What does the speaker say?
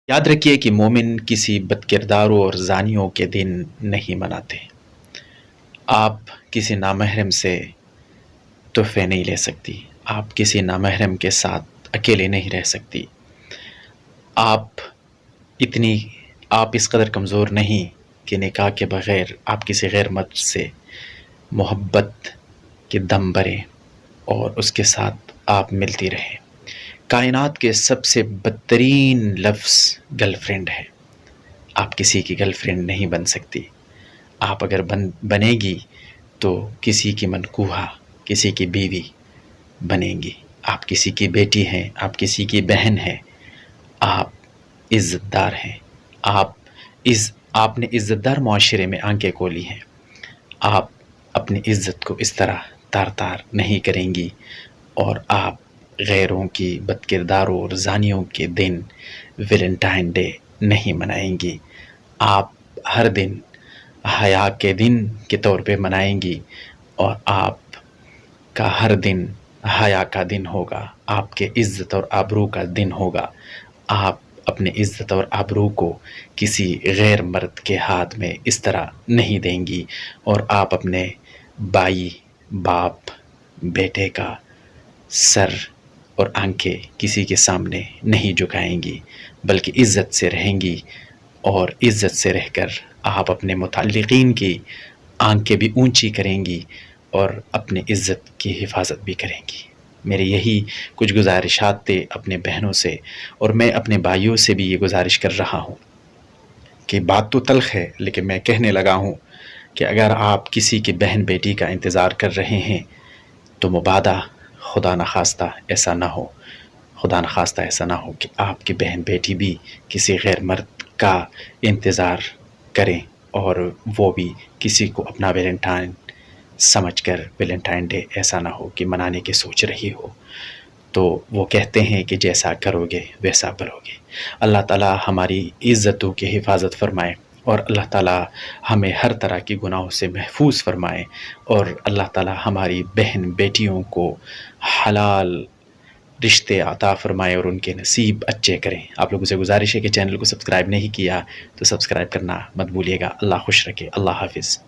یاد رکھیے کہ مومن کسی بد کرداروں اور زانیوں کے دن نہیں مناتے۔ آپ کسی نامحرم سے تحفے نہیں لے سکتی، آپ کسی نامحرم کے ساتھ اکیلے نہیں رہ سکتی، آپ اس قدر کمزور نہیں کہ نکاح کے بغیر آپ کسی غیر مرد سے محبت کے دم بھریں اور اس کے ساتھ آپ ملتی رہیں۔ کائنات کے سب سے بدترین لفظ گرل فرینڈ ہے۔ آپ کسی کی گرل فرینڈ نہیں بن سکتی۔ آپ اگر بنے گی تو کسی کی منکوحہ، کسی کی بیوی بنیں گی۔ آپ کسی کی بیٹی ہیں، آپ کسی کی بہن ہیں، آپ عزت دار ہیں۔ آپ نے عزت دار معاشرے میں آنکھیں کھولی ہیں۔ آپ اپنی عزت کو اس طرح تار تار نہیں کریں گی اور آپ غیروں کی بد کرداروں اور زانیوں کے دن ویلنٹائن ڈے نہیں منائیں گی۔ آپ ہر دن حیا کے دن کے طور پہ منائیں گی اور آپ کا ہر دن حیا کا دن ہوگا، آپ کے عزت اور آبرو کا دن ہوگا۔ آپ اپنے عزت اور آبرو کو کسی غیر مرد کے ہاتھ میں اس طرح نہیں دیں گی اور آپ اپنے بھائی، باپ، بیٹے کا سر اور آنکھیں کسی کے سامنے نہیں جھکائیں گی، بلکہ عزت سے رہیں گی اور عزت سے رہ کر آپ اپنے متعلقین کی آنکھیں بھی اونچی کریں گی اور اپنے عزت کی حفاظت بھی کریں گی۔ میرے یہی کچھ گزارشات تھے اپنے بہنوں سے، اور میں اپنے بھائیوں سے بھی یہ گزارش کر رہا ہوں کہ بات تو تلخ ہے لیکن میں کہنے لگا ہوں کہ اگر آپ کسی کی بہن بیٹی کا انتظار کر رہے ہیں تو مبادا خدا نخواستہ ایسا نہ ہو، خدا نخواستہ ایسا نہ ہو کہ آپ کی بہن بیٹی بھی کسی غیر مرد کا انتظار کریں اور وہ بھی کسی کو اپنا ویلنٹائن سمجھ کر ویلنٹائن ڈے ایسا نہ ہو کہ منانے کی سوچ رہی ہو۔ تو وہ کہتے ہیں کہ جیسا کرو گے ویسا بھرو گے۔ اللہ تعالیٰ ہماری عزتوں کی حفاظت فرمائے اور اللہ تعالیٰ ہمیں ہر طرح کی گناہوں سے محفوظ فرمائے اور اللہ تعالیٰ ہماری بہن بیٹیوں کو حلال رشتے عطا فرمائے اور ان کے نصیب اچھے کریں۔ آپ لوگوں سے گزارش ہے کہ چینل کو سبسکرائب نہیں کیا تو سبسکرائب کرنا مت بھولیے گا۔ اللہ خوش رکھے، اللہ حافظ۔